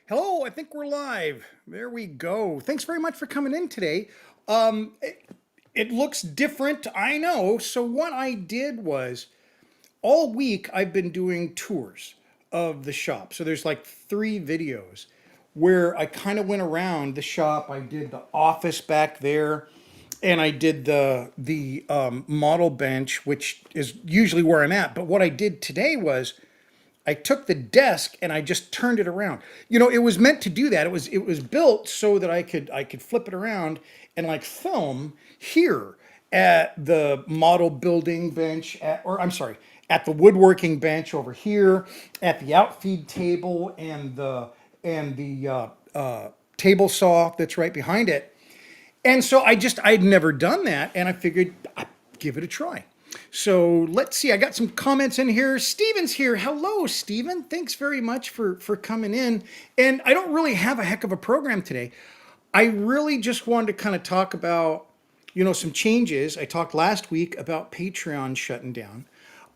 Hello, I think we're live. There we go. Thanks very much for coming in today. It looks different, I know. So, what I did was all week I've been doing tours of the shop. So, there's like 3 videos where I kind of went around the shop. I did the office back there, and I did the model bench, which is usually where I'm at. But what I did today was I took the desk and I just turned it around. You know, it was meant to do that. It was built so that I could flip it around and like film here at the model building bench or I'm sorry, at the woodworking bench over here, at the outfeed table and the table saw that's right behind it. And so I'd never done that, and I figured I'd give it a try. So let's see. I got some comments in here. Steven's here. Hello, Steven. Thanks very much for coming in. And I don't really have a heck of a program today. I really just wanted to kind of talk about, some changes. I talked last week about Patreon shutting down.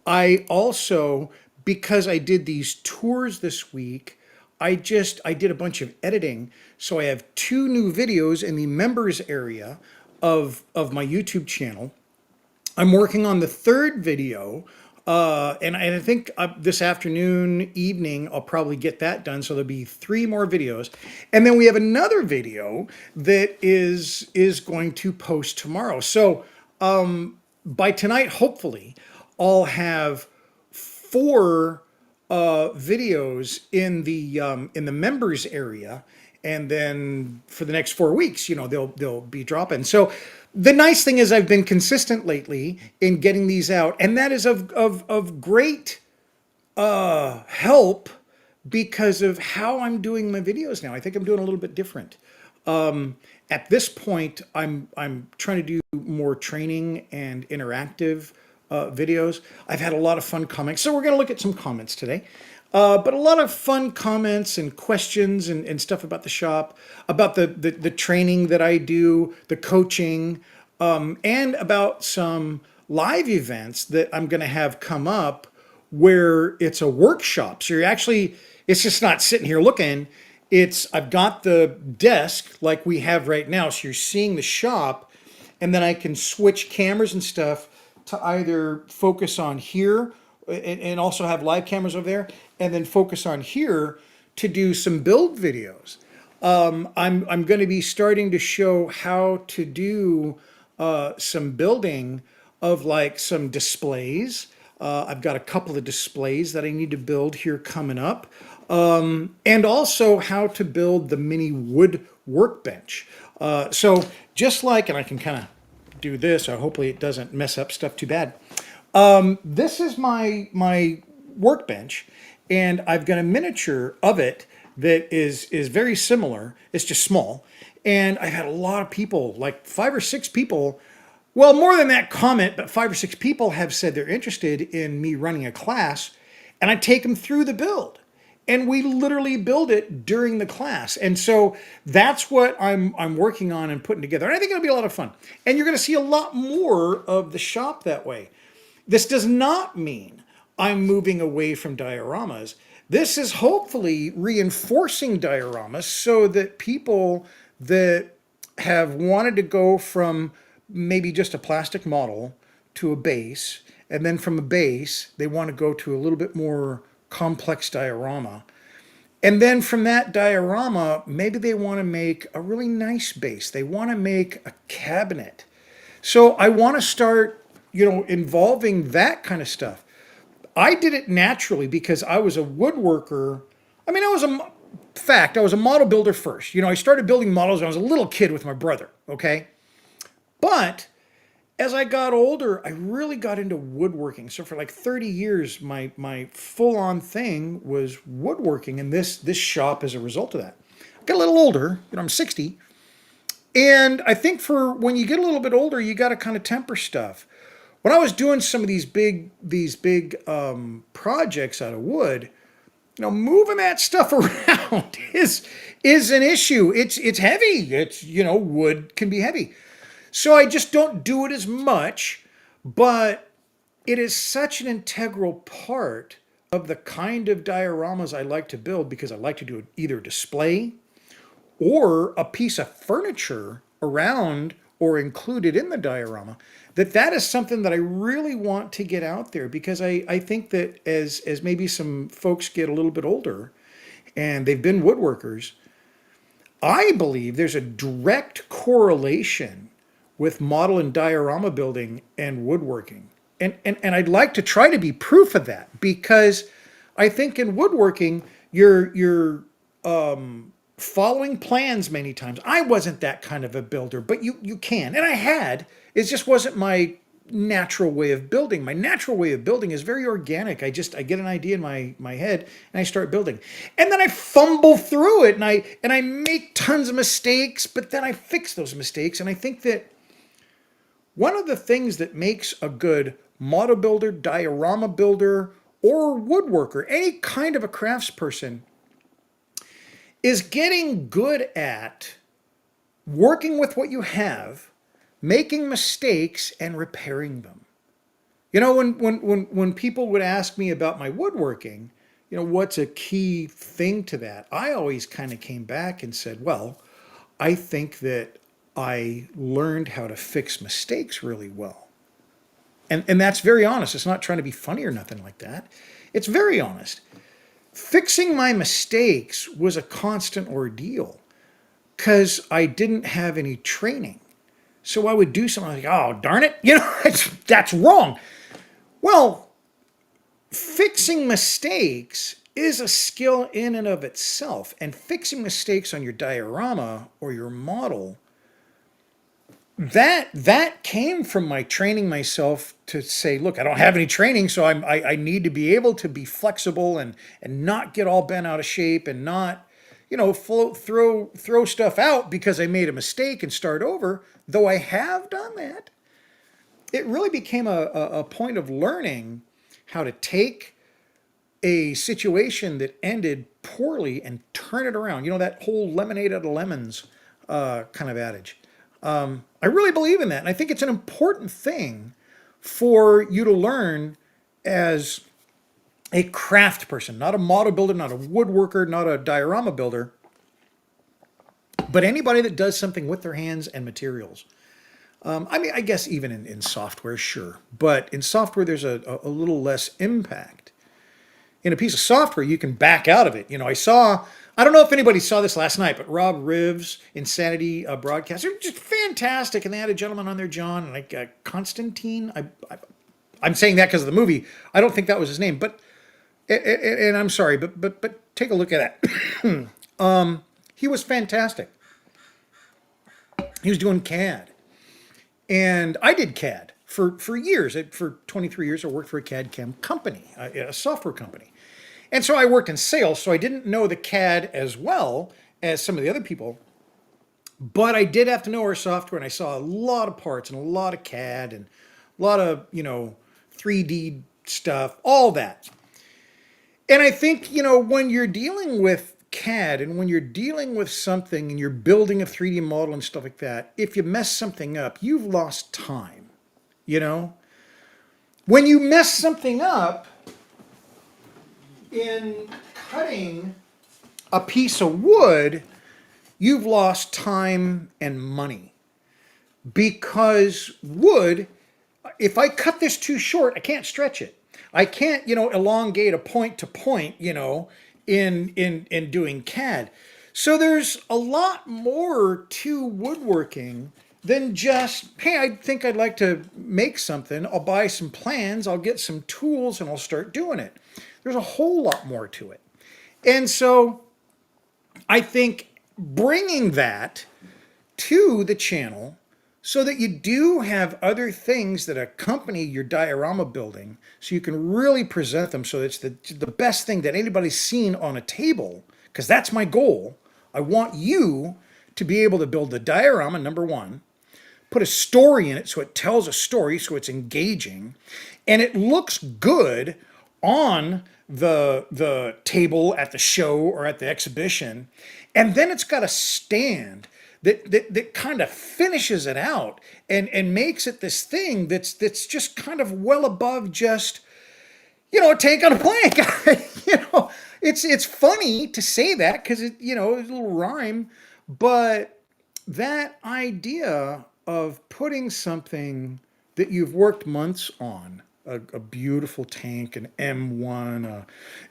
I also, because I did these tours this week, I did a bunch of editing. So I have 2 new videos in the members area of my YouTube channel. I'm working on the 3rd video, and I think this afternoon, evening, I'll probably get that done. So there'll be 3 more videos, and then we have another video that is going to post tomorrow. So by tonight, hopefully, I'll have 4 videos in the members area, and then for the next 4 weeks, they'll be dropping. So the nice thing is I've been consistent lately in getting these out, and that is of great help because of how I'm doing my videos now. I think I'm doing a little bit different. At this point, I'm trying to do more training and interactive videos. I've had a lot of fun comments, so we're going to look at some comments today. But a lot of fun comments and questions and stuff about the shop, about the training that I do, the coaching, and about some live events that I'm going to have come up where it's a workshop. So it's just not sitting here looking. I've got the desk like we have right now. So you're seeing the shop, and then I can switch cameras and stuff to either focus on here and also have live cameras over there, and then focus on here to do some build videos. I'm going to be starting to show how to do some building of like some displays. I've got a couple of displays that I need to build here coming up. And also how to build the mini wood workbench. So just like, and I can kind of do this, so hopefully it doesn't mess up stuff too bad. This is my workbench, and I've got a miniature of it that is very similar. It's just small, and I've had a lot of people, like 5 or 6 people, well, more than that comment, but 5 or 6 people have said they're interested in me running a class, and I take them through the build. And we literally build it during the class. And so that's what I'm working on and putting together. And I think it'll be a lot of fun. And you're going to see a lot more of the shop that way. This does not mean I'm moving away from dioramas. This is hopefully reinforcing dioramas so that people that have wanted to go from maybe just a plastic model to a base, and then from a base, they want to go to a little bit more complex diorama. And then from that diorama, maybe they want to make a really nice base. They want to make a cabinet. So I want to start, involving that kind of stuff. I did it naturally because I was a woodworker. I mean, I was a model builder first. I started building models when I was a little kid with my brother, okay? But as I got older, I really got into woodworking. So for like 30 years, my full-on thing was woodworking, and this shop is a result of that. I got a little older, I'm 60, and I think for when you get a little bit older, you got to kind of temper stuff. When I was doing some of these big projects out of wood, moving that stuff around is an issue. It's heavy. Wood can be heavy. So I just don't do it as much, but it is such an integral part of the kind of dioramas I like to build, because I like to do either display or a piece of furniture around or included in the diorama, that is something that I really want to get out there, because I think that as maybe some folks get a little bit older and they've been woodworkers, I believe there's a direct correlation with model and diorama building and woodworking. And I'd like to try to be proof of that, because I think in woodworking, you're following plans many times. I wasn't that kind of a builder, but you can. And I had. It just wasn't my natural way of building. My natural way of building is very organic. I get an idea in my head and I start building. And then I fumble through it, and I make tons of mistakes, but then I fix those mistakes. And I think that one of the things that makes a good model builder, diorama builder, or woodworker, any kind of a craftsperson, is getting good at working with what you have, making mistakes, and repairing them. You know, when people would ask me about my woodworking, what's a key thing to that? I always kind of came back and said, well, I think that I learned how to fix mistakes really well. And that's very honest. It's not trying to be funny or nothing like that. It's very honest. Fixing my mistakes was a constant ordeal because I didn't have any training. So I would do something like, oh, darn it, that's wrong. Well, fixing mistakes is a skill in and of itself. And fixing mistakes on your diorama or your model, that came from my training myself to say, look, I don't have any training, so I need to be able to be flexible and not get all bent out of shape and not, throw stuff out because I made a mistake and start over. Though I have done that, it really became a point of learning how to take a situation that ended poorly and turn it around. That whole lemonade out of lemons kind of adage. I really believe in that. And I think it's an important thing for you to learn as a craft person, not a model builder, not a woodworker, not a diorama builder, but anybody that does something with their hands and materials. I guess even in software, sure. But in software, there's a little less impact. In a piece of software, you can back out of it. I don't know if anybody saw this last night, but Rob Riv's Insanity broadcast, they're just fantastic. And they had a gentleman on there, John, and Constantine. I'm saying that because of the movie. I don't think that was his name, but and I'm sorry, but take a look at that. He was fantastic. He was doing CAD. And I did CAD for years. For 23 years, I worked for a CAD CAM company, a software company. And so I worked in sales, so I didn't know the CAD as well as some of the other people. But I did have to know our software, and I saw a lot of parts and a lot of CAD and a lot of, 3D stuff, all that. And I think, when you're dealing with CAD and when you're dealing with something and you're building a 3D model and stuff like that, if you mess something up, you've lost time. When you mess something up in cutting a piece of wood, you've lost time and money. Because wood, if I cut this too short, I can't stretch it. I can't, elongate a point to point, in doing CAD. So there's a lot more to woodworking than just, hey, I think I'd like to make something. I'll buy some plans, I'll get some tools, and I'll start doing it. There's a whole lot more to it. And so I think bringing that to the channel so that you do have other things that accompany your diorama building so you can really present them so it's the best thing that anybody's seen on a table, because that's my goal. I want you to be able to build the diorama, number one, put a story in it so it tells a story, so it's engaging, and it looks good on the table at the show or at the exhibition, and then it's got a stand that kind of finishes it out and makes it this thing that's just kind of well above just, a tank on a plank. It's funny to say that because it's a little rhyme, but that idea of putting something that you've worked months on, a beautiful tank, an M1,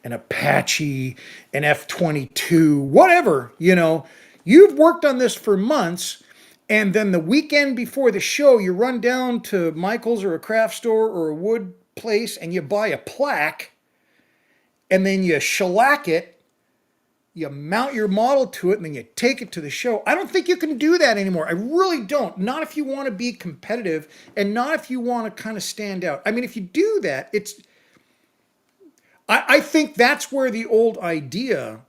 an Apache, an F-22, whatever, you've worked on this for months. And then the weekend before the show, you run down to Michael's or a craft store or a wood place and you buy a plaque and then you shellac it, you mount your model to it, and then you take it to the show. I don't think you can do that anymore. I really don't. Not if you want to be competitive and not if you want to kind of stand out. I mean, if you do that, I think that's where the old idea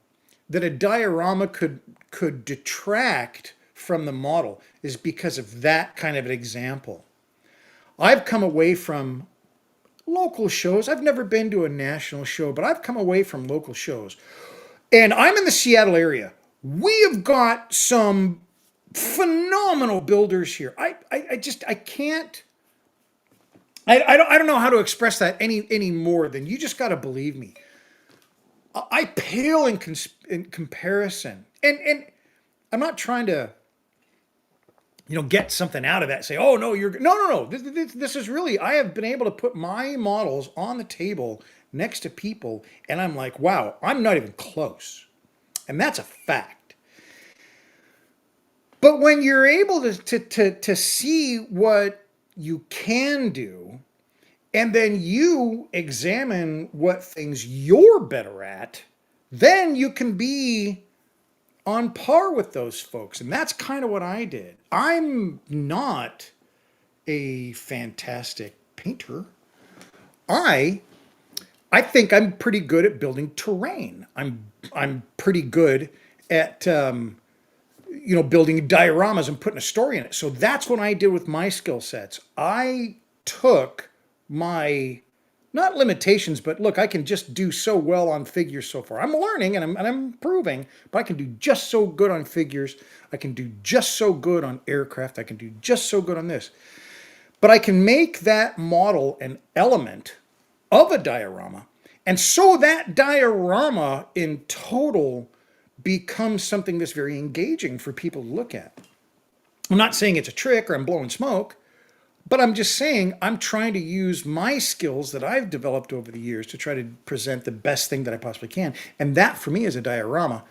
that a diorama could detract from the model is because of that kind of an example. I've come away from local shows. I've never been to a national show, but I've come away from local shows. And I'm in the Seattle area. We have got some phenomenal builders here. I can't. I don't know how to express that any more than you just got to believe me. I pale in comparison, and I'm not trying to get something out of that. Say, oh no, no. This is really, I have been able to put my models on the table next to people, and I'm like, wow, I'm not even close, and that's a fact. But when you're able to see what you can do, and then you examine what things you're better at, then you can be on par with those folks. And that's kind of what I did. I'm not a fantastic painter. I think I'm pretty good at building terrain. I'm pretty good at building dioramas and putting a story in it. So that's what I did with my skill sets. I took my not limitations, but look, I can just do so well on figures so far. I'm learning and I'm improving, but I can do just so good on figures. I can do just so good on aircraft. I can do just so good on this. But I can make that model an element of a diorama. And so that diorama in total becomes something that's very engaging for people to look at. I'm not saying it's a trick or I'm blowing smoke. But I'm just saying, I'm trying to use my skills that I've developed over the years to try to present the best thing that I possibly can. And that for me is a diorama,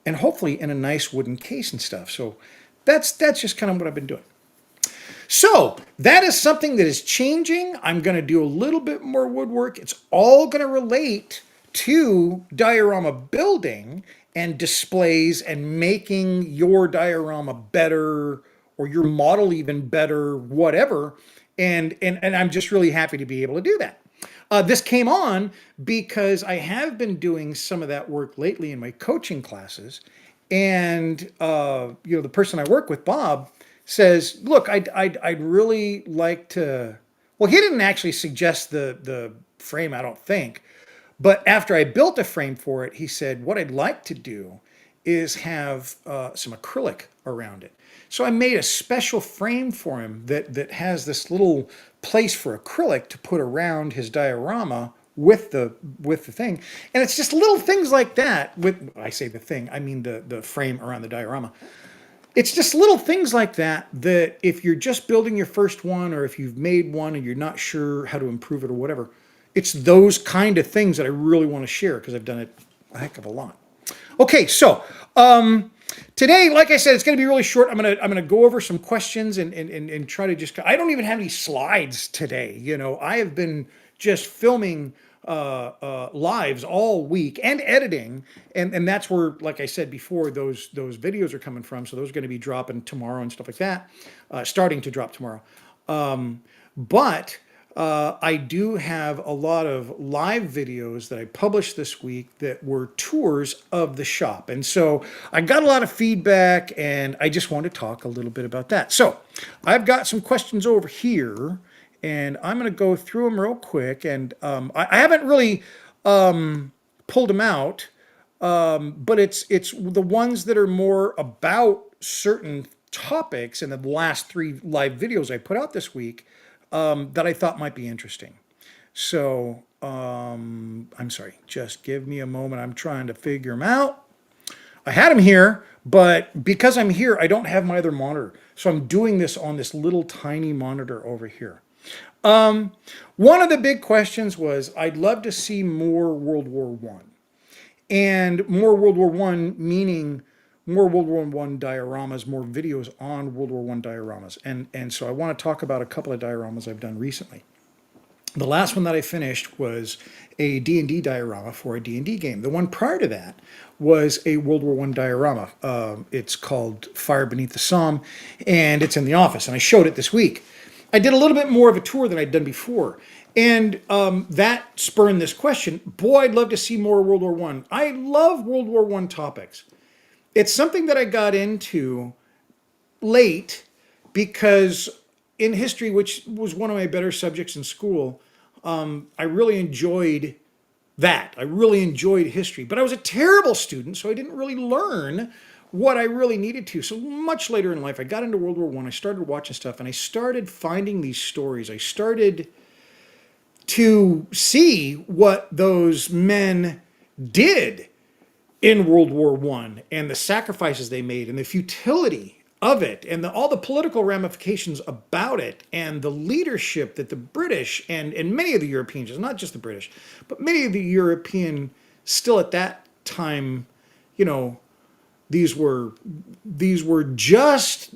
and hopefully in a nice wooden case and stuff. So that's just kind of what I've been doing. So that is something that is changing. I'm going to do a little bit more woodwork. It's all going to relate to diorama building and displays and making your diorama better or your model even better, whatever. And I'm just really happy to be able to do that. This came on because I have been doing some of that work lately in my coaching classes. And, the person I work with, Bob, says, look, I'd really like to, well, he didn't actually suggest the frame, I don't think. But after I built a frame for it, he said, what I'd like to do is have some acrylic around it. So I made a special frame for him that has this little place for acrylic to put around his diorama with the thing. And it's just little things like that. I say the thing, I mean the frame around the diorama. It's just little things like that if you're just building your first one, or if you've made one and you're not sure how to improve it or whatever, it's those kind of things that I really want to share because I've done it a heck of a lot. Okay, so today, like I said, it's going to be really short. I'm gonna go over some questions and try to just. I don't even have any slides today. I have been just filming lives all week and editing, and that's where, like I said before, those videos are coming from. So those are going to be dropping tomorrow and stuff like that, starting to drop tomorrow. But I do have a lot of live videos that I published this week that were tours of the shop. And so I got a lot of feedback and I just want to talk a little bit about that. So I've got some questions over here and I'm going to go through them real quick. And I haven't really pulled them out, but it's the ones that are more about certain topics in the last 3 live videos I put out this week that I thought might be interesting. So I'm sorry, just give me a moment. I'm trying to figure them out. I had them here, but because I'm here, I don't have my other monitor. So I'm doing this on this little tiny monitor over here. One of the big questions was I'd love to see more World War One, and more World War One meaning more World War One dioramas, more videos on World War One dioramas, and so I want to talk about a couple of dioramas I've done recently. The last one that I finished was a D&D diorama for a D&D game. The one prior to that was a World War One diorama. It's called Fire Beneath the Somme, and it's in the office, and I showed it this week. I did a little bit more of a tour than I'd done before, and that spurred this question. Boy, I'd love to see more World War One. I love World War One topics. It's something that I got into late because in history, which was one of my better subjects in school, I really enjoyed that. I really enjoyed history, but I was a terrible student, so I didn't really learn what I really needed to. So much later in life, I got into World War One. I started watching stuff, and I started finding these stories. I started to see what those men did in World War One and the sacrifices they made and the futility of it and all the political ramifications about it and the leadership that the British and many of the Europeans, not just the British, but many of the European still at that time, you know, these were just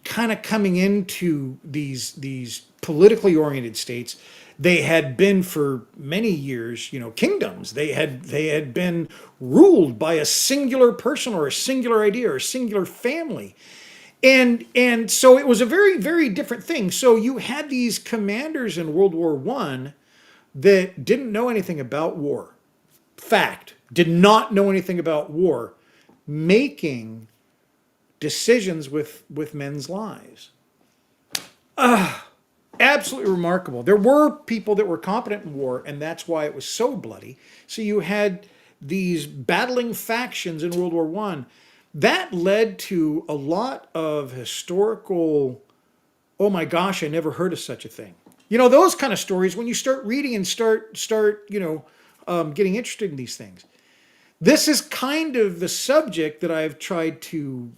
kind of coming into these politically oriented states. They had been for many years, you know, kingdoms. They had been ruled by a singular person or a singular idea or a singular family. And so it was a very, very different thing. So you had these commanders in World War One that didn't know anything about war. Fact, did not know anything about war, making decisions with men's lives. Absolutely remarkable. There were people that were competent in war, and that's why it was so bloody. So you had these battling factions in World War One. That led to a lot of historical, oh my gosh, I never heard of such a thing. You know, those kind of stories when you start reading and start getting interested in these things. This is kind of the subject that I've tried to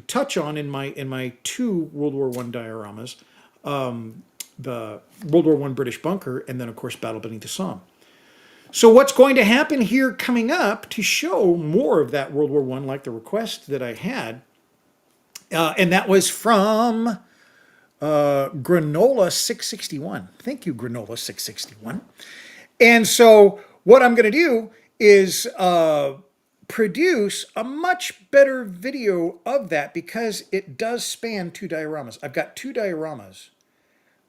touch on in my two World War One dioramas, the World War One British bunker, and then of course Battle Beneath the Somme. So what's going to happen here coming up to show more of that World War One, like the request that I had, and that was from Granola 661. Thank you, Granola 661. And so what I'm going to do is produce a much better video of that because it does span two dioramas. I've got two dioramas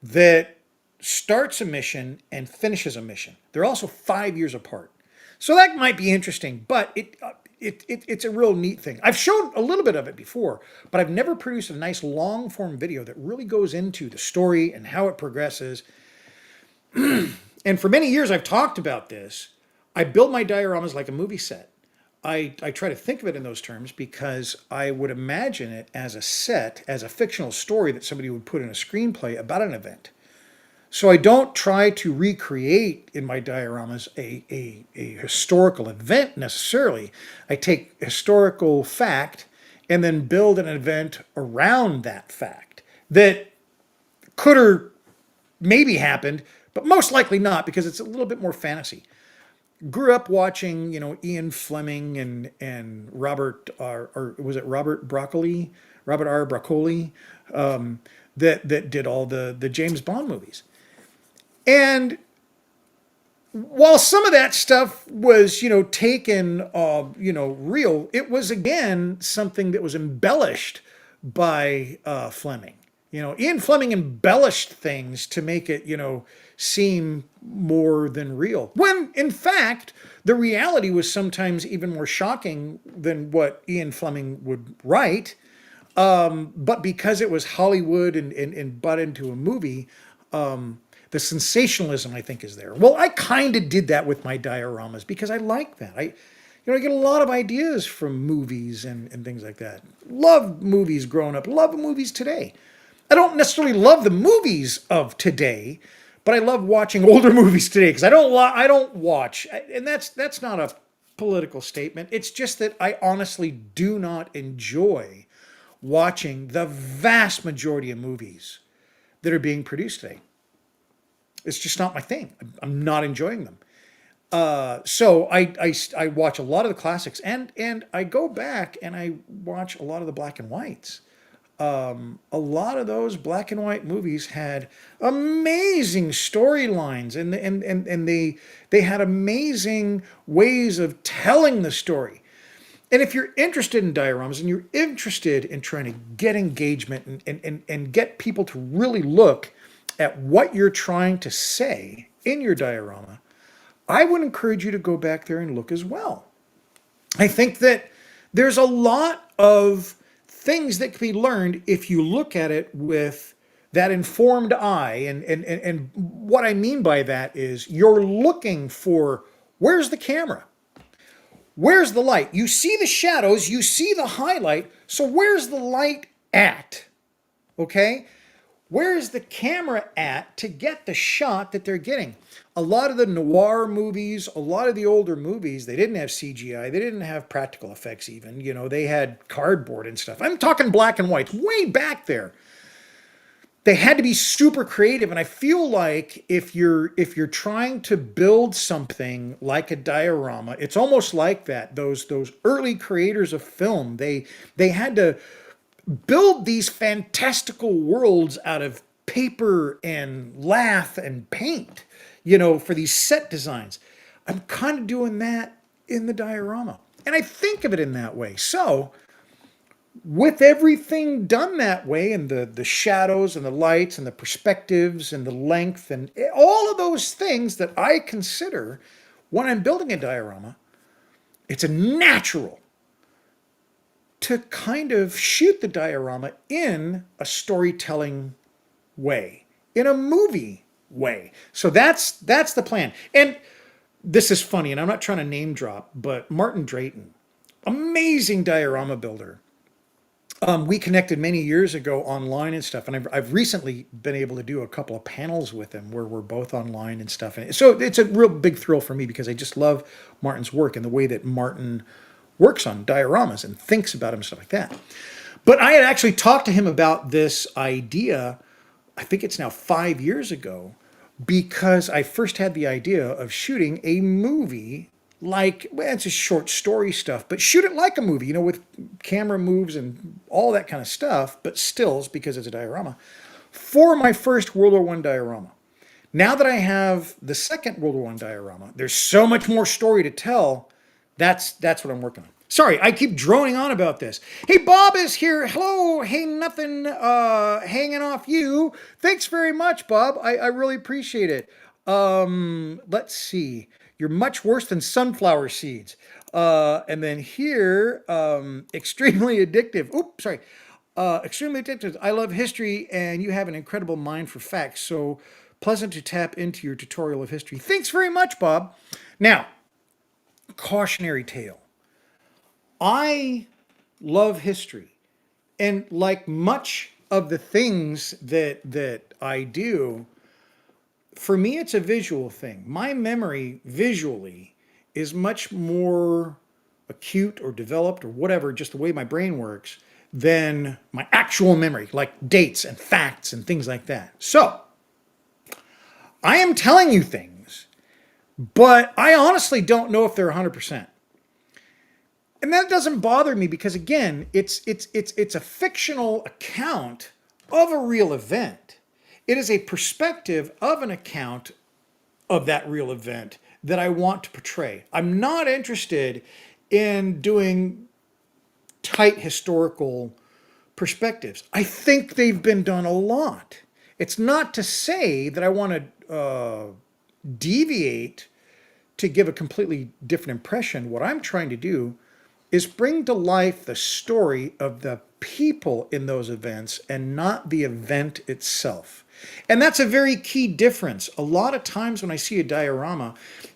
that starts a mission and finishes a mission. They're also 5 years apart. So that might be interesting, but it's a real neat thing. I've shown a little bit of it before, but I've never produced a nice long form video that really goes into the story and how it progresses. And for many years I've talked about this. I build my dioramas like a movie set. I try to think of it in those terms because I would imagine it as a set, as a fictional story that somebody would put in a screenplay about an event. So I don't try to recreate in my dioramas a historical event necessarily. I take historical fact and then build an event around that fact that could or maybe happened, but most likely not because it's a little bit more fantasy. Grew up watching, you know, Ian Fleming and Robert or was it Robert Broccoli, Robert R. Broccoli, that did all the James Bond movies. And while some of that stuff was, you know, taken, real, it was again something that was embellished by Fleming. You know, Ian Fleming embellished things to make it, you know, seem more than real. When, in fact, the reality was sometimes even more shocking than what Ian Fleming would write. But because it was Hollywood and butt into a movie, the sensationalism, I think, is there. Well, I kind of did that with my dioramas because I like that. I get a lot of ideas from movies and things like that. Love movies growing up. Love movies today. I don't necessarily love the movies of today, but I love watching older movies today because I don't watch, and that's not a political statement. It's just that I honestly do not enjoy watching the vast majority of movies that are being produced today. It's just not my thing. I'm not enjoying them. So I watch a lot of the classics, and I go back and I watch a lot of the black and whites. A lot of those black and white movies had amazing storylines, and they had amazing ways of telling the story. And if you're interested in dioramas and you're interested in trying to get engagement and get people to really look at what you're trying to say in your diorama, I would encourage you to go back there and look as well. I think that there's a lot of things that can be learned if you look at it with that informed eye. And what I mean by that is you're looking for, where's the camera? Where's the light? You see the shadows, you see the highlight, so where's the light at? Okay? Where is the camera at to get the shot that they're getting? A lot of the noir movies, a lot of the older movies, they didn't have CGI. They didn't have practical effects even. You know, they had cardboard and stuff. I'm talking black and white, way back there. They had to be super creative, and I feel like if you're trying to build something like a diorama, it's almost like that. Those early creators of film, they had to build these fantastical worlds out of paper and lath and paint, you know, for these set designs. I'm kind of doing that in the diorama. And I think of it in that way. So with everything done that way, and the shadows and the lights and the perspectives and the length and all of those things that I consider when I'm building a diorama, it's a natural to kind of shoot the diorama in a storytelling way, in a movie way. So that's the plan. And this is funny, and I'm not trying to name drop, but Martin Drayton, amazing diorama builder. We connected many years ago online and stuff, and I've recently been able to do a couple of panels with him where we're both online and stuff. And so it's a real big thrill for me because I just love Martin's work and the way that Martin works on dioramas and thinks about them and stuff like that. But I had actually talked to him about this idea, I think it's now 5 years ago, because I first had the idea of shooting a movie like, well, it's just short story stuff, but shoot it like a movie, you know, with camera moves and all that kind of stuff, but stills because it's a diorama, for my first World War I diorama. Now that I have the second World War I diorama, there's so much more story to tell. That's what I'm working on. Sorry, I keep droning on about this. Hey, Bob is here. Hello. Hey, nothing hanging off you. Thanks very much, Bob. I really appreciate it. Let's see. You're much worse than sunflower seeds. And then here, extremely addictive. Oops, sorry. Extremely addictive. I love history, and you have an incredible mind for facts. So pleasant to tap into your tutorial of history. Thanks very much, Bob. Now, cautionary tale. I love history, and like much of the things that I do, for me it's a visual thing. My memory visually is much more acute or developed or whatever, just the way my brain works, than my actual memory, like dates and facts and things like that. So I am telling you things, but I honestly don't know if they're 100%. And that doesn't bother me because, again, it's a fictional account of a real event. It is a perspective of an account of that real event that I want to portray. I'm not interested in doing tight historical perspectives. I think they've been done a lot. It's not to say that I want to deviate to give a completely different impression. What I'm trying to do is bring to life the story of the people in those events and not the event itself. And that's a very key difference. A lot of times when I see a diorama,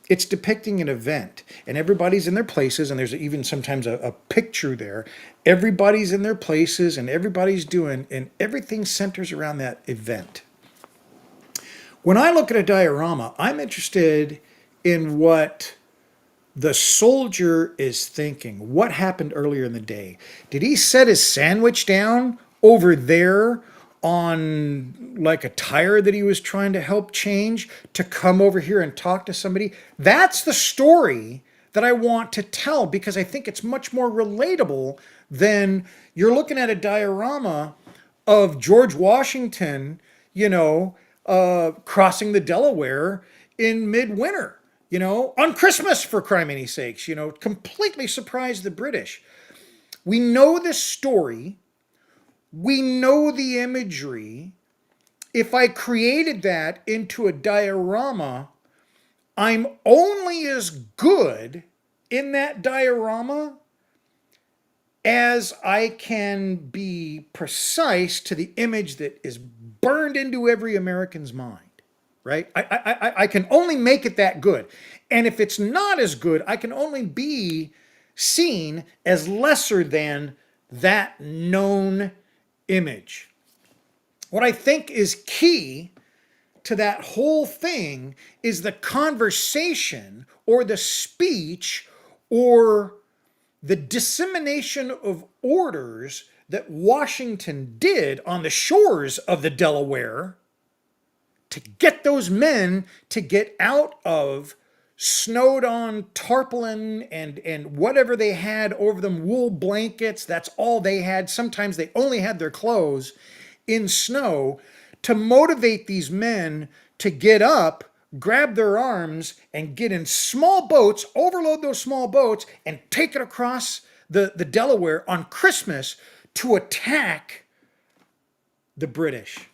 it's depicting an event and everybody's in their places, and there's even sometimes a picture there. Everybody's in their places and everybody's doing, and everything centers around that event. When I look at a diorama, I'm interested in what the soldier is thinking. What happened earlier in the day? Did he set his sandwich down over there on like a tire that he was trying to help change to come over here and talk to somebody? That's the story that I want to tell because I think it's much more relatable than you're looking at a diorama of George Washington, crossing the Delaware in midwinter, on Christmas, for criminy sakes, completely surprised the British. We know this story. We know the imagery. If I created that into a diorama, I'm only as good in that diorama as I can be precise to the image that is burned into every American's mind, right? I can only make it that good. And if it's not as good, I can only be seen as lesser than that known image. What I think is key to that whole thing is the conversation or the speech or the dissemination of orders that Washington did on the shores of the Delaware to get those men to get out of snowed on tarpaulin and whatever they had over them, wool blankets, that's all they had. Sometimes they only had their clothes in snow, to motivate these men to get up, grab their arms, and get in small boats, overload those small boats, and take it across the Delaware on Christmas to attack the British.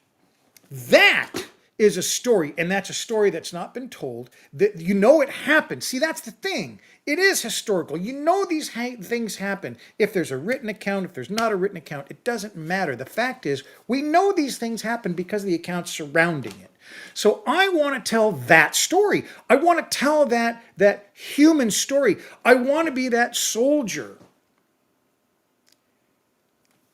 That is a story, and that's a story that's not been told. That it happened. See, that's the thing. It is historical. These things happen. If there's a written account, if there's not a written account, it doesn't matter. The fact is, we know these things happen because of the accounts surrounding it. So I want to tell that story. I want to tell that human story. I want to be that soldier.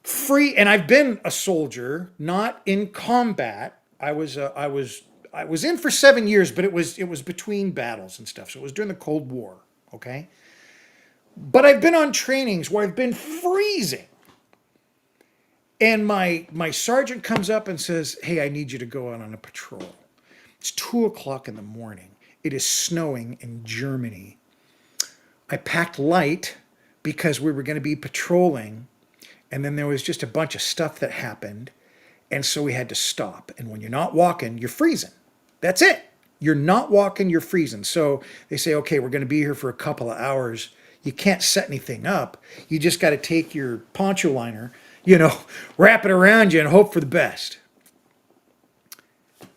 Free, and I've been a soldier, not in combat. I was in for 7 years, but it was between battles and stuff. So it was during the Cold War, okay? But I've been on trainings where I've been freezing. And my sergeant comes up and says, "Hey, I need you to go out on a patrol." It's 2 o'clock in the morning. It is snowing in Germany. I packed light because we were going to be patrolling. And then there was just a bunch of stuff that happened. And so we had to stop. And when you're not walking, you're freezing. That's it. You're not walking, you're freezing. So they say, okay, we're going to be here for a couple of hours. You can't set anything up. You just got to take your poncho liner, wrap it around you and hope for the best.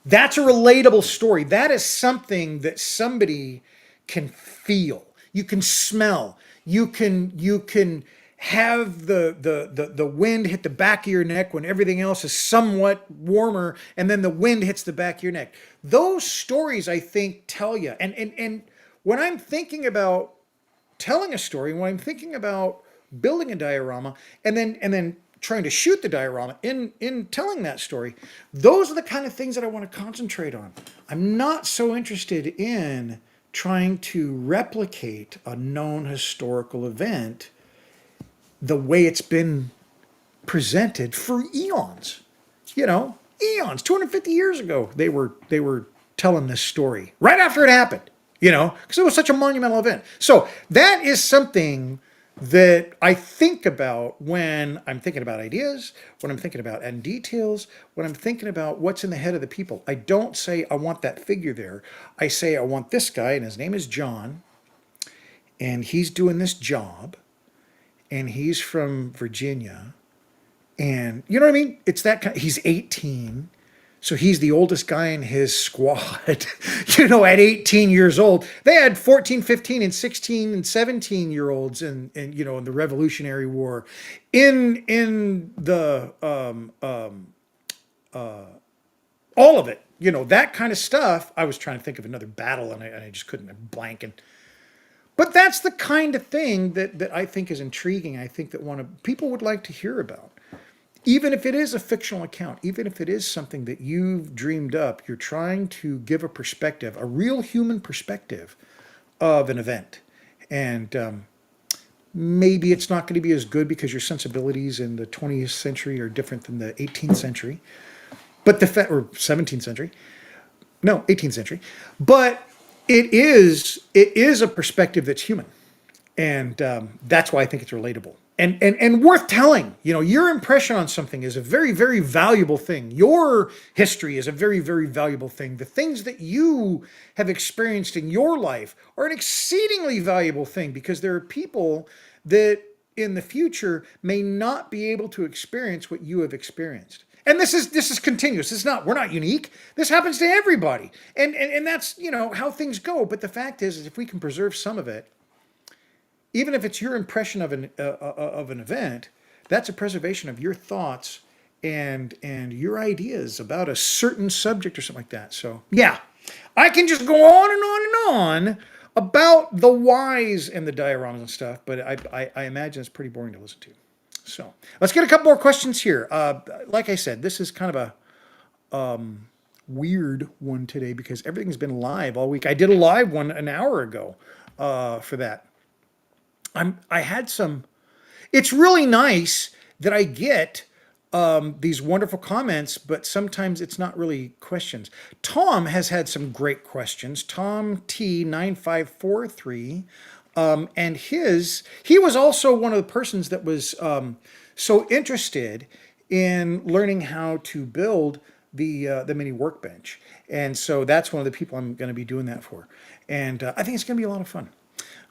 That's a relatable story. That is something that somebody can feel. You can smell. You can have the wind hit the back of your neck when everything else is somewhat warmer, and then the wind hits the back of your neck. Those stories, I think, tell you. And when I'm thinking about telling a story, when I'm thinking about building a diorama, and then trying to shoot the diorama in telling that story, those are the kind of things that I want to concentrate on. I'm not so interested in trying to replicate a known historical event the way it's been presented for eons. Eons, 250 years ago, they were telling this story right after it happened, because it was such a monumental event. So that is something that I think about when I'm thinking about ideas, when I'm thinking about end details, when I'm thinking about what's in the head of the people. I don't say I want that figure there. I say I want this guy, and his name is John, and he's doing this job, and he's from Virginia, and you know what I mean? It's that kind. He's 18, so he's the oldest guy in his squad. At 18 years old, they had 14, 15, and 16 and 17-year-olds in the Revolutionary War, in the all of it. That kind of stuff. I was trying to think of another battle, and I just couldn't. I'm blanking. But that's the kind of thing that I think is intriguing. I think that people would like to hear about. even if it is a fictional account, even if it is something that you've dreamed up, you're trying to give a perspective, a real human perspective of an event. And maybe it's not going to be as good because your sensibilities in the 20th century are different than the 18th century, but or 17th century, no, 18th century. But it is a perspective that's human, and that's why I think it's relatable and worth telling. You know, your impression on something is a very, very valuable thing. Your history is a very, very valuable thing. The things that you have experienced in your life are an exceedingly valuable thing, because there are people that in the future may not be able to experience what you have experienced. And this is continuous. This is not, we're not unique. This happens to everybody. And that's, you know, how things go. But the fact is if we can preserve some of it, even if it's your impression of an event, that's a preservation of your thoughts and your ideas about a certain subject or something like that. So yeah, I can just go on and on and on about the whys and the dioramas and stuff, but I imagine it's pretty boring to listen to. So let's get a couple more questions here. Like I said, this is kind of a weird one today because everything's been live all week. I did a live one an hour ago for that. I had some. It's really nice that I get these wonderful comments, but sometimes it's not really questions. Tom has had some great questions. Tom T9543, and he was also one of the persons that was so interested in learning how to build the mini workbench, and so that's one of the people I'm going to be doing that for, and I think it's going to be a lot of fun.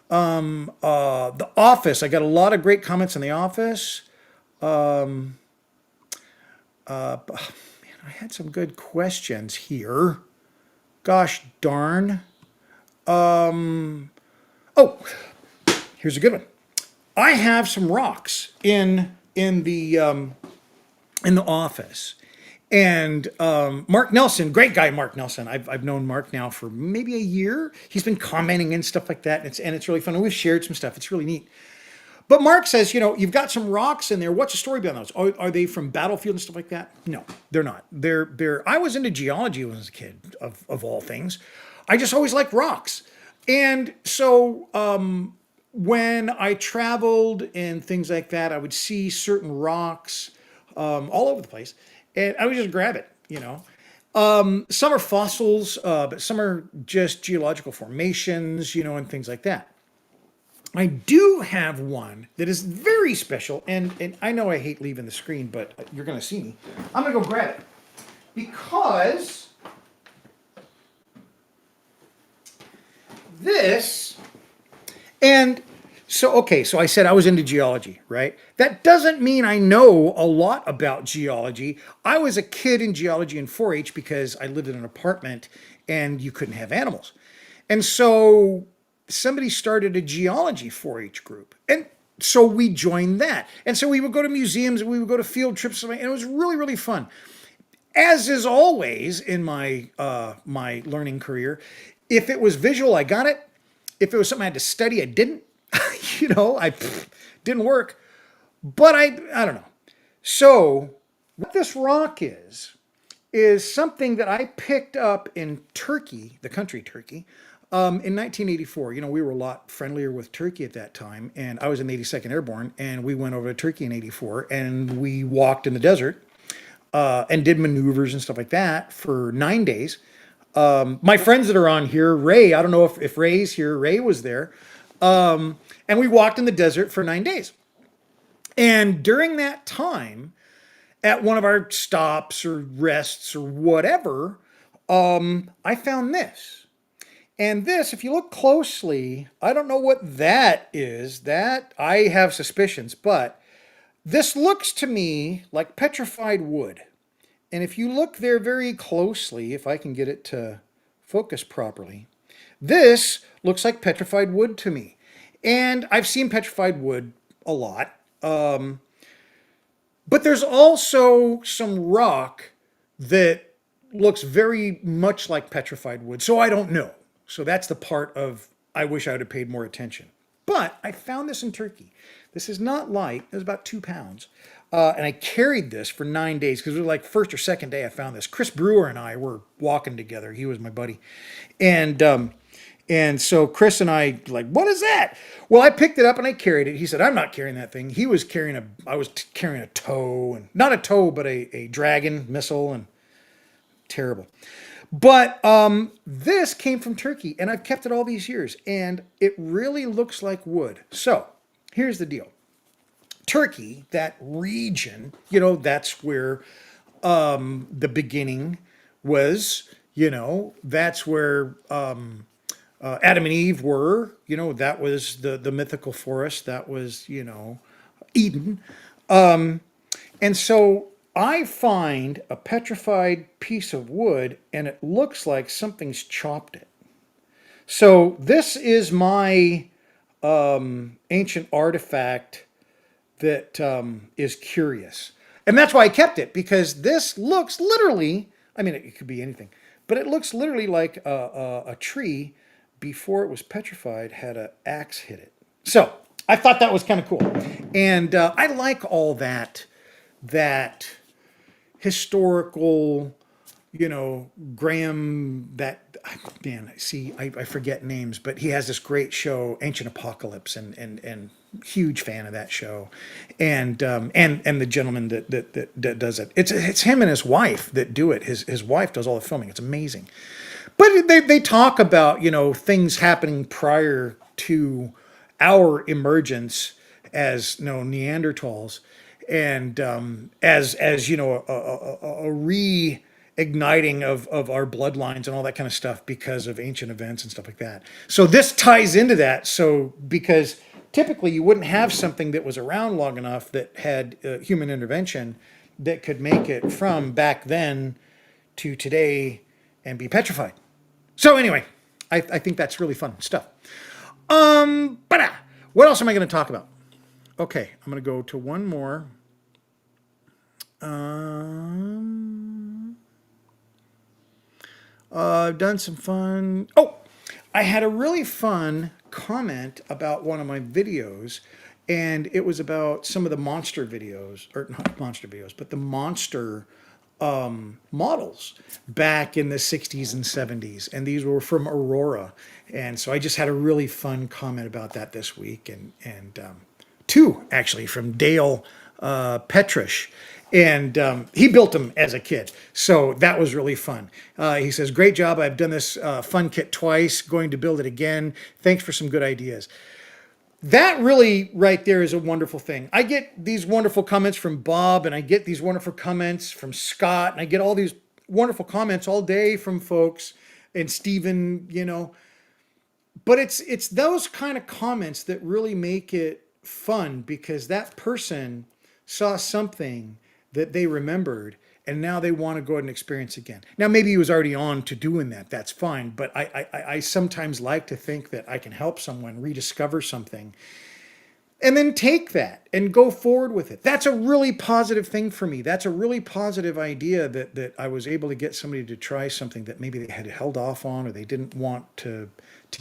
The Office. I got a lot of great comments on The Office. Man, I had some good questions here. Gosh darn. Oh, here's a good one. I have some rocks in the Office. And Mark Nelson, great guy, Mark Nelson. I've known Mark now for maybe a year. He's been commenting and stuff like that, and it's really fun. And we've shared some stuff. It's really neat. But Mark says, you know, you've got some rocks in there. What's the story behind those? Are they from Battlefield and stuff like that? No, they're not. They're. I was into geology when I was a kid, of all things. I just always liked rocks, and so when I traveled and things like that, I would see certain rocks all over the place. And I would just grab it, you know. Some are fossils, but some are just geological formations, you know, and things like that. I do have one that is very special, and I know I hate leaving the screen, but you're going to see me. I'm going to go grab it because this, and so I said I was into geology, right? That doesn't mean I know a lot about geology. I was a kid in geology and 4-H because I lived in an apartment and you couldn't have animals. And so somebody started a geology 4-H group. And so we joined that. And so we would go to museums and we would go to field trips, and it was really, really fun. As is always in my my learning career, if it was visual, I got it. If it was something I had to study, I didn't. You know, didn't work, but I don't know. So what this rock is something that I picked up in Turkey, the country Turkey, in 1984. You know, we were a lot friendlier with Turkey at that time, and I was in the 82nd Airborne, and we went over to Turkey in 84, and we walked in the desert and did maneuvers and stuff like that for 9 days. My friends that are on here, Ray, I don't know if Ray's here. Ray was there. And we walked in the desert for 9 days. And during that time, at one of our stops or rests or whatever, I found this. And this, if you look closely, I don't know what that is. That I have suspicions, but this looks to me like petrified wood. And if you look there very closely, if I can get it to focus properly, this looks like petrified wood to me. And I've seen petrified wood a lot. But there's also some rock that looks very much like petrified wood. So I don't know. So that's the part of I wish I would have paid more attention. But I found this in Turkey. This is not light. It was about 2 pounds. and I carried this for 9 days because it was like first or second day I found this. Chris Brewer and I were walking together. He was my buddy, and so Chris and I like, what is that? Well, I picked it up and I carried it. He said, I'm not carrying that thing. He was carrying I was carrying a tow, and not a tow, but a dragon missile, and terrible. But this came from Turkey, and I've kept it all these years, and it really looks like wood. So here's the deal. Turkey, that region, that's where the beginning was, that's where Adam and Eve were, that was the mythical forest, that was, Eden. And so I find a petrified piece of wood and it looks like something's chopped it. So this is my ancient artifact that is curious. And that's why I kept it, because this looks literally, I mean, it could be anything, but it looks literally like a tree before it was petrified had an axe hit it. So I thought that was kind of cool. And I like all that historical, Graham, man, see, I forget names, but he has this great show, Ancient Apocalypse, and huge fan of that show. And the gentleman that does it. It's him and his wife that do it. His wife does all the filming. It's amazing. But they talk about, things happening prior to our emergence as, Neanderthals, and as a reigniting of our bloodlines and all that kind of stuff because of ancient events and stuff like that. So this ties into that. So because typically you wouldn't have something that was around long enough that had human intervention that could make it from back then to today and be petrified. So anyway, I think that's really fun stuff. What else am I going to talk about? Okay, I'm going to go to one more. I've done some fun. Oh, I had a really fun comment about one of my videos, and it was about some of the monster videos, or not monster videos, but the monster models back in the 60s and 70s, and these were from Aurora. And so I just had a really fun comment about that this week, and two actually from Dale Petrish. And he built them as a kid. So that was really fun. He says, great job. I've done this fun kit twice, going to build it again. Thanks for some good ideas. That really right there is a wonderful thing. I get these wonderful comments from Bob, and I get these wonderful comments from Scott, and I get all these wonderful comments all day from folks, and Stephen, But it's those kind of comments that really make it fun, because that person saw something that they remembered, and now they want to go ahead and experience again. Now, maybe he was already on to doing that. That's fine. But I sometimes like to think that I can help someone rediscover something and then take that and go forward with it. That's a really positive thing for me. That's a really positive idea that I was able to get somebody to try something that maybe they had held off on, or they didn't want to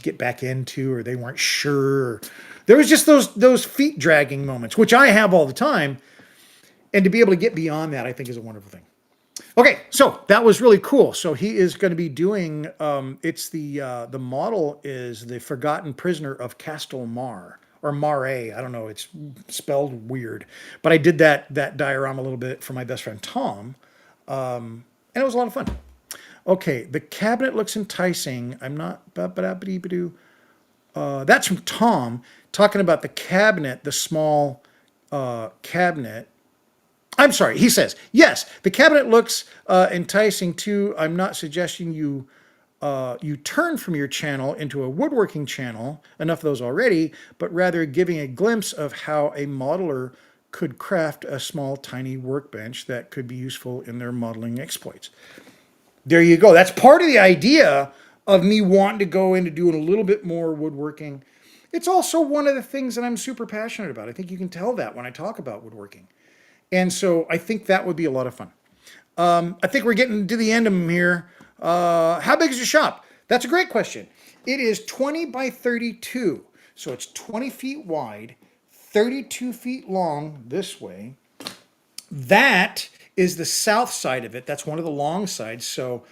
get back into, or they weren't sure. There was just those feet dragging moments, which I have all the time. And to be able to get beyond that, I think, is a wonderful thing. Okay, so that was really cool. So he is going to be doing, it's the model is the Forgotten Prisoner of Castelmar, or Mare. I don't know, it's spelled weird. But I did that diorama a little bit for my best friend Tom, and it was a lot of fun. Okay, the cabinet looks enticing. I'm not, that's from Tom, talking about the cabinet, the small cabinet. I'm sorry, he says, yes, the cabinet looks enticing too. I'm not suggesting you turn from your channel into a woodworking channel, enough of those already, but rather giving a glimpse of how a modeler could craft a small, tiny workbench that could be useful in their modeling exploits. There you go. That's part of the idea of me wanting to go into doing a little bit more woodworking. It's also one of the things that I'm super passionate about. I think you can tell that when I talk about woodworking. And so I think that would be a lot of fun. I think we're getting to the end of them here. How big is your shop? That's a great question. It is 20 by 32. So it's 20 feet wide, 32 feet long this way. That is the south side of it. That's one of the long sides. So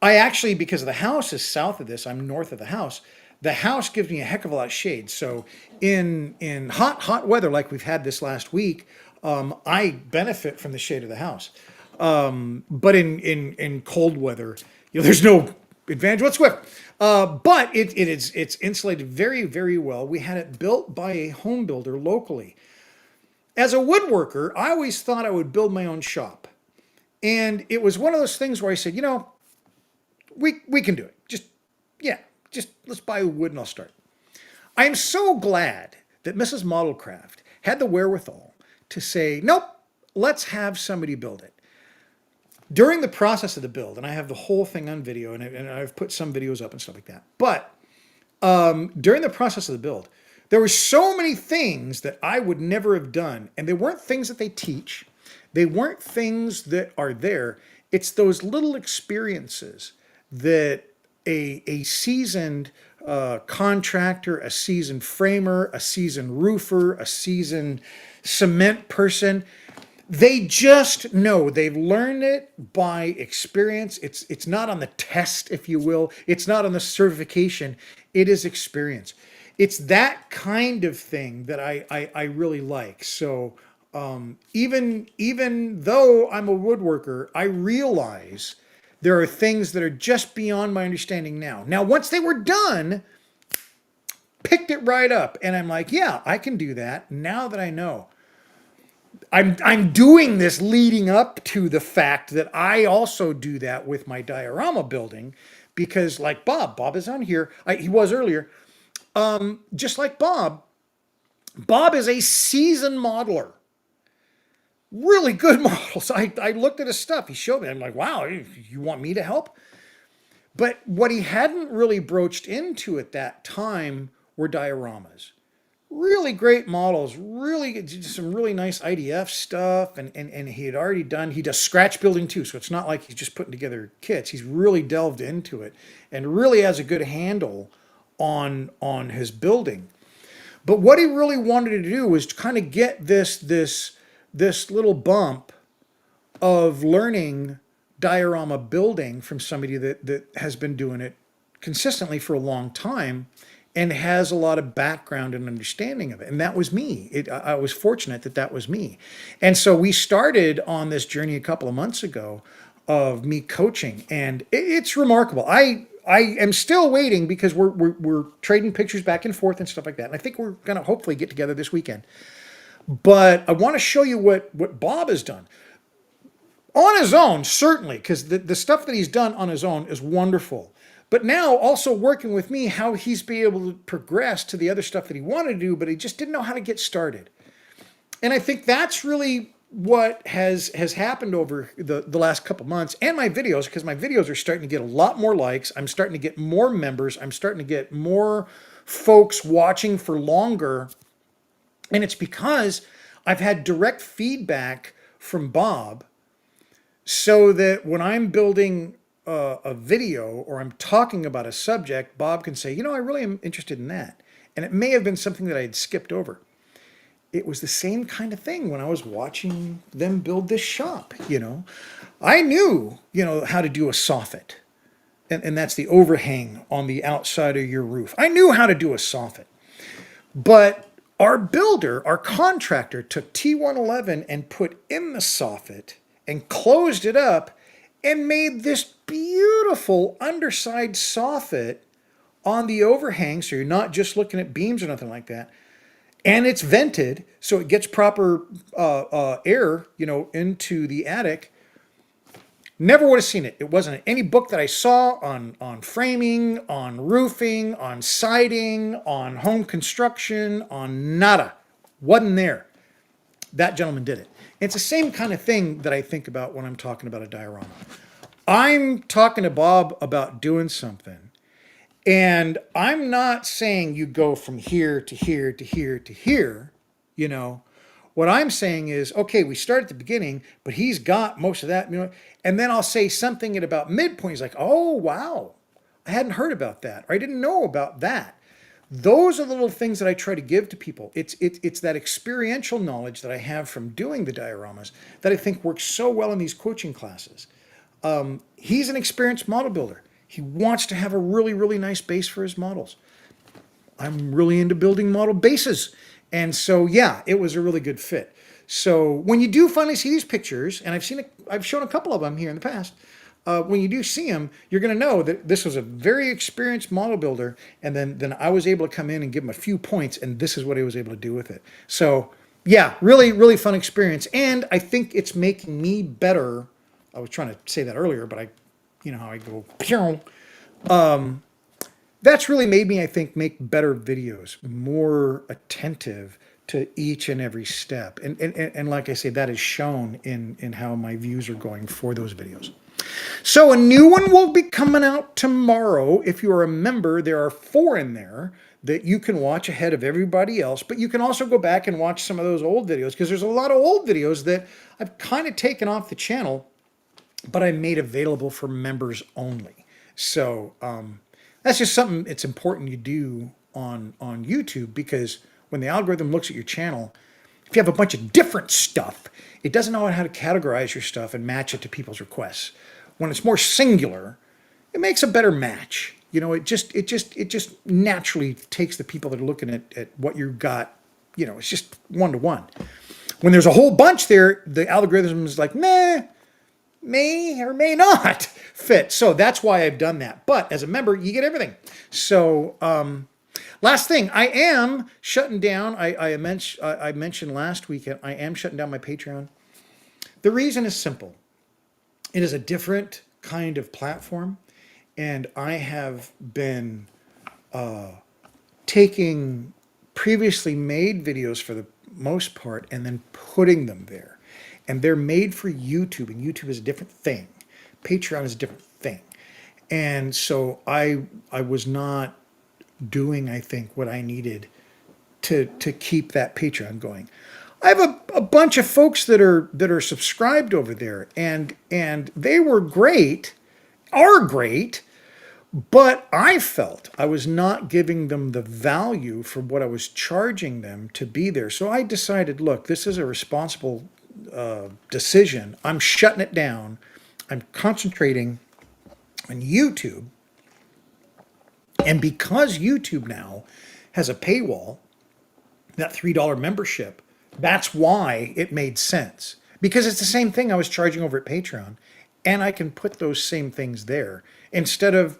I actually, because the house is south of this, I'm north of the house. The house gives me a heck of a lot of shade. So in hot weather like we've had this last week, I benefit from the shade of the house. But in cold weather, there's no advantage whatsoever. But it's insulated very well. We had it built by a home builder locally. As a woodworker, I always thought I would build my own shop. And it was one of those things where I said, we can do it. Just let's buy wood and I'll start. I am so glad that Mrs. Modelcraft had the wherewithal to say, nope, let's have somebody build it. During the process of the build, and I have the whole thing on video, and I've put some videos up and stuff like that, but during the process of the build, there were so many things that I would never have done, and they weren't things that they teach. They weren't things that are there. It's those little experiences that a seasoned contractor, a seasoned framer, a seasoned roofer, a seasoned cement person, they just know. They've learned it by experience. It's not on the test, if you will. It's not on the certification. It is experience. It's that kind of thing that I really like. So even though I'm a woodworker, I realize there are things that are just beyond my understanding now. Now, once they were done, picked it right up, and I'm like, yeah, I can do that now that I know. I'm doing this leading up to the fact that I also do that with my diorama building, because like Bob is on here. He was earlier. Just like Bob is a seasoned modeler. Really good models. I looked at his stuff. He showed me. I'm like, wow, you want me to help? But what he hadn't really broached into at that time were dioramas. Really great models, really some really nice IDF stuff, and he does scratch building too, so it's not like he's just putting together kits. He's really delved into it and really has a good handle on his building. But what he really wanted to do was to kind of get this little bump of learning diorama building from somebody that has been doing it consistently for a long time and has a lot of background and understanding of it. And that was me. I was fortunate that was me. And so we started on this journey a couple of months ago of me coaching, and it's remarkable. I am still waiting because we're trading pictures back and forth and stuff like that. And I think we're going to hopefully get together this weekend. But I want to show you what Bob has done. On his own, certainly, because the stuff that he's done on his own is wonderful. But now also working with me, how he's been able to progress to the other stuff that he wanted to do, but he just didn't know how to get started. And I think that's really what has happened over the last couple months, and my videos, because my videos are starting to get a lot more likes. I'm starting to get more members. I'm starting to get more folks watching for longer. And it's because I've had direct feedback from Bob, so that when I'm building a video or I'm talking about a subject, Bob can say, I really am interested in that. And it may have been something that I had skipped over. It was the same kind of thing when I was watching them build this shop. I knew, how to do a soffit. And that's the overhang on the outside of your roof. I knew how to do a soffit. But our builder, our contractor, took T111 and put in the soffit and closed it up and made this beautiful underside soffit on the overhang, so you're not just looking at beams or nothing like that. And it's vented, so it gets proper air, into the attic. Never would have seen it. It wasn't in any book that I saw on framing, on roofing, on siding, on home construction, on nada. Wasn't there. That gentleman did it. It's the same kind of thing that I think about when I'm talking about a diorama. I'm talking to Bob about doing something, and I'm not saying you go from here to here to here to here, What I'm saying is, okay, we start at the beginning, but he's got most of that, and then I'll say something at about midpoint. He's like, oh, wow, I hadn't heard about that, or I didn't know about that. Those are the little things that I try to give to people. It's that experiential knowledge that I have from doing the dioramas that I think works so well in these coaching classes. He's an experienced model builder. He wants to have a really, really nice base for his models. I'm really into building model bases. And so, yeah, it was a really good fit. So when you do finally see these pictures, and I've shown a couple of them here in the past, when you do see them, you're going to know that this was a very experienced model builder, and then I was able to come in and give him a few points, and this is what he was able to do with it. So, yeah, really, really fun experience, and I think it's making me better. I was trying to say that earlier, but you know how I go, pew. That's really made me, I think, make better videos, more attentive to each and every step. And like I say, that is shown in how my views are going for those videos. So a new one will be coming out tomorrow. If you're a member, there are 4 in there that you can watch ahead of everybody else. But you can also go back and watch some of those old videos, because there's a lot of old videos that I've kind of taken off the channel, but I made available for members only. So that's just something it's important you do on YouTube, because when the algorithm looks at your channel, if you have a bunch of different stuff, it doesn't know how to categorize your stuff and match it to people's requests. When it's more singular, it makes a better match. You know, it just naturally takes the people that are looking at what you've got. You know, it's just one-to-one. When there's a whole bunch there, the algorithm is like, nah, may or may not fit. So that's why I've done that. But as a member, you get everything. So last thing, I am shutting down. I mentioned last week, I am shutting down my Patreon. The reason is simple. It is a different kind of platform, and I have been taking previously made videos for the most part and then putting them there. And they're made for YouTube, and YouTube is a different thing. Patreon is a different thing. And so I was not doing, I think, what I needed to keep that Patreon going. I have a bunch of folks that are subscribed over there, and they were great, are great, but I felt I was not giving them the value for what I was charging them to be there. So I decided, look, this is a responsible decision. I'm shutting it down. I'm concentrating on YouTube. And because YouTube now has a paywall, that $3 membership, that's why it made sense. Because it's the same thing I was charging over at Patreon, and I can put those same things there instead of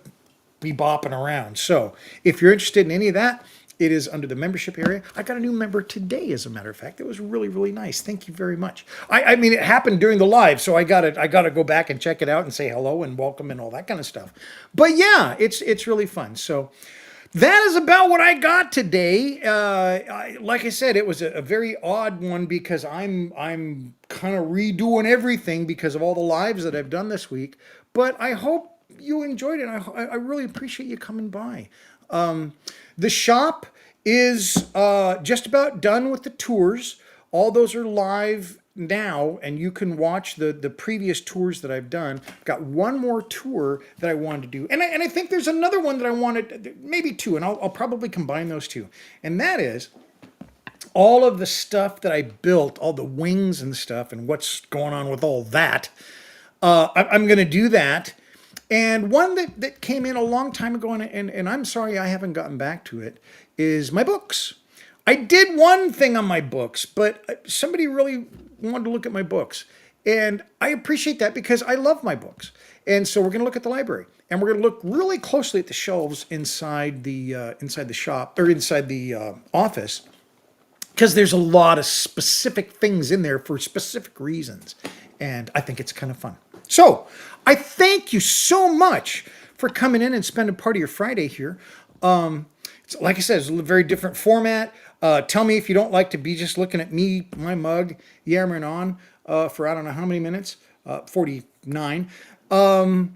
be bopping around. So if you're interested in any of that, it is under the membership area. I got a new member today, as a matter of fact. It was really, really nice. Thank you very much. I mean, it happened during the live, so I gotta go back and check it out and say hello and welcome and all that kind of stuff. But yeah, it's really fun. So that is about what I got today. Like I said, it was a very odd one, because I'm kind of redoing everything because of all the lives that I've done this week. But I hope you enjoyed it. I really appreciate you coming by. The shop is just about done with the tours. All those are live now, and you can watch the previous tours that I've done. I've got one more tour that I wanted to do, and I think there's another one that I wanted, maybe 2, and I'll probably combine those 2. And that is all of the stuff that I built, all the wings and stuff, and what's going on with all that. I'm going to do that. And one that came in a long time ago, and I'm sorry I haven't gotten back to it, is my books. I did one thing on my books, but somebody really wanted to look at my books. And I appreciate that, because I love my books. And so we're going to look at the library. And we're going to look really closely at the shelves inside the shop, or inside the office, because there's a lot of specific things in there for specific reasons. And I think it's kind of fun. So I thank you so much for coming in and spending part of your Friday here. Like I said, it's a very different format. Tell me if you don't like to be just looking at me, my mug, yammering on for I don't know how many minutes, 49. And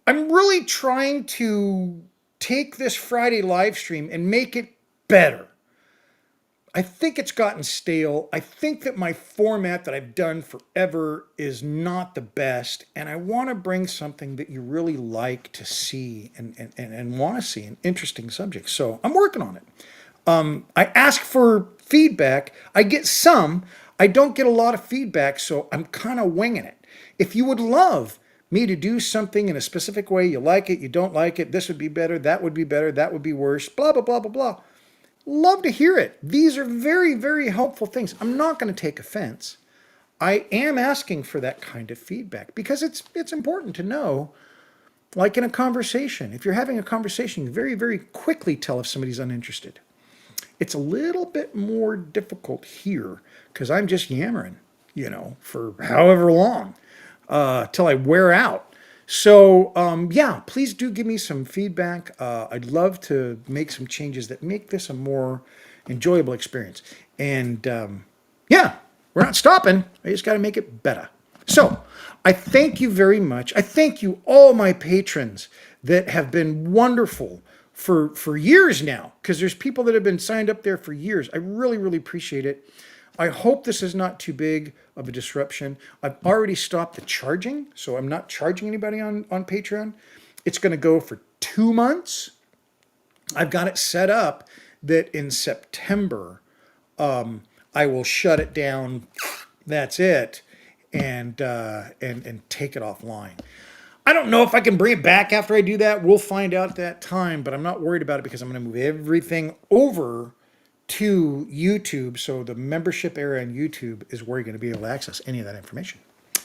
I'm really trying to take this Friday live stream and make it better. I think it's gotten stale. I think that my format that I've done forever is not the best. And I want to bring something that you really like to see and want to see, an interesting subject. So I'm working on it. I ask for feedback. I get some. I don't get a lot of feedback, so I'm kind of winging it. If you would love me to do something in a specific way, you like it, you don't like it, this would be better, that would be better, that would be worse, blah, blah, blah, blah, blah. Love to hear it. These are very, very helpful things. I'm not going to take offense. I am asking for that kind of feedback because it's important to know, like in a conversation. If you're having a conversation, you very, very quickly tell if somebody's uninterested. It's a little bit more difficult here because I'm just yammering, for however long till I wear out. So, yeah, please do give me some feedback. I'd love to make some changes that make this a more enjoyable experience. And yeah, we're not stopping. I just got to make it better. So, I thank you very much. I thank you, all my patrons that have been wonderful for years now, because there's people that have been signed up there for years. I really, really appreciate it. I hope this is not too big of a disruption. I've already stopped the charging, so I'm not charging anybody on Patreon. It's going to go for 2 months. I've got it set up that in September, I will shut it down. That's it, and take it offline. I don't know if I can bring it back after I do that. We'll find out at that time, but I'm not worried about it because I'm going to move everything over to YouTube. So the membership area on YouTube is where you're going to be able to access any of that information.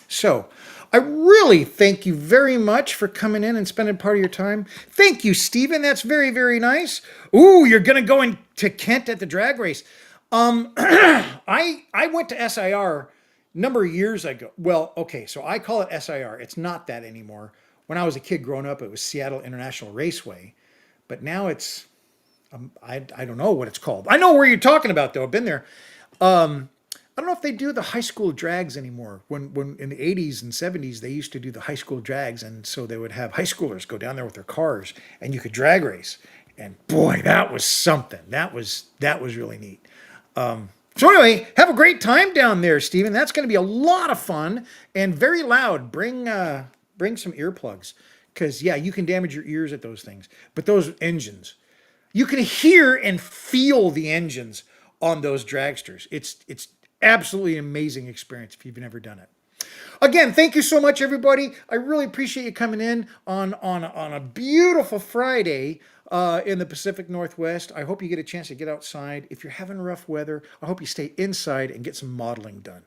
So I really thank you very much for coming in and spending part of your time. Thank you, Stephen. That's very, very nice. Ooh, you're going to go into Kent at the drag race. I went to SIR a number of years ago. Well, okay, so I call it SIR. It's not that anymore. When I was a kid growing up, it was Seattle International Raceway. But now it's, I don't know what it's called. I know where you're talking about, though. I've been there. I don't know if they do the high school drags anymore. When in the 80s and 70s, they used to do the high school drags. And so they would have high schoolers go down there with their cars and you could drag race. And boy, that was something. That was really neat. So anyway, have a great time down there, Stephen. That's going to be a lot of fun and very loud. Bring some earplugs because, yeah, you can damage your ears at those things. But those engines, you can hear and feel the engines on those dragsters. It's absolutely an amazing experience if you've never done it. Again, thank you so much, everybody. I really appreciate you coming in on a beautiful Friday in the Pacific Northwest. I hope you get a chance to get outside. If you're having rough weather, I hope you stay inside and get some modeling done.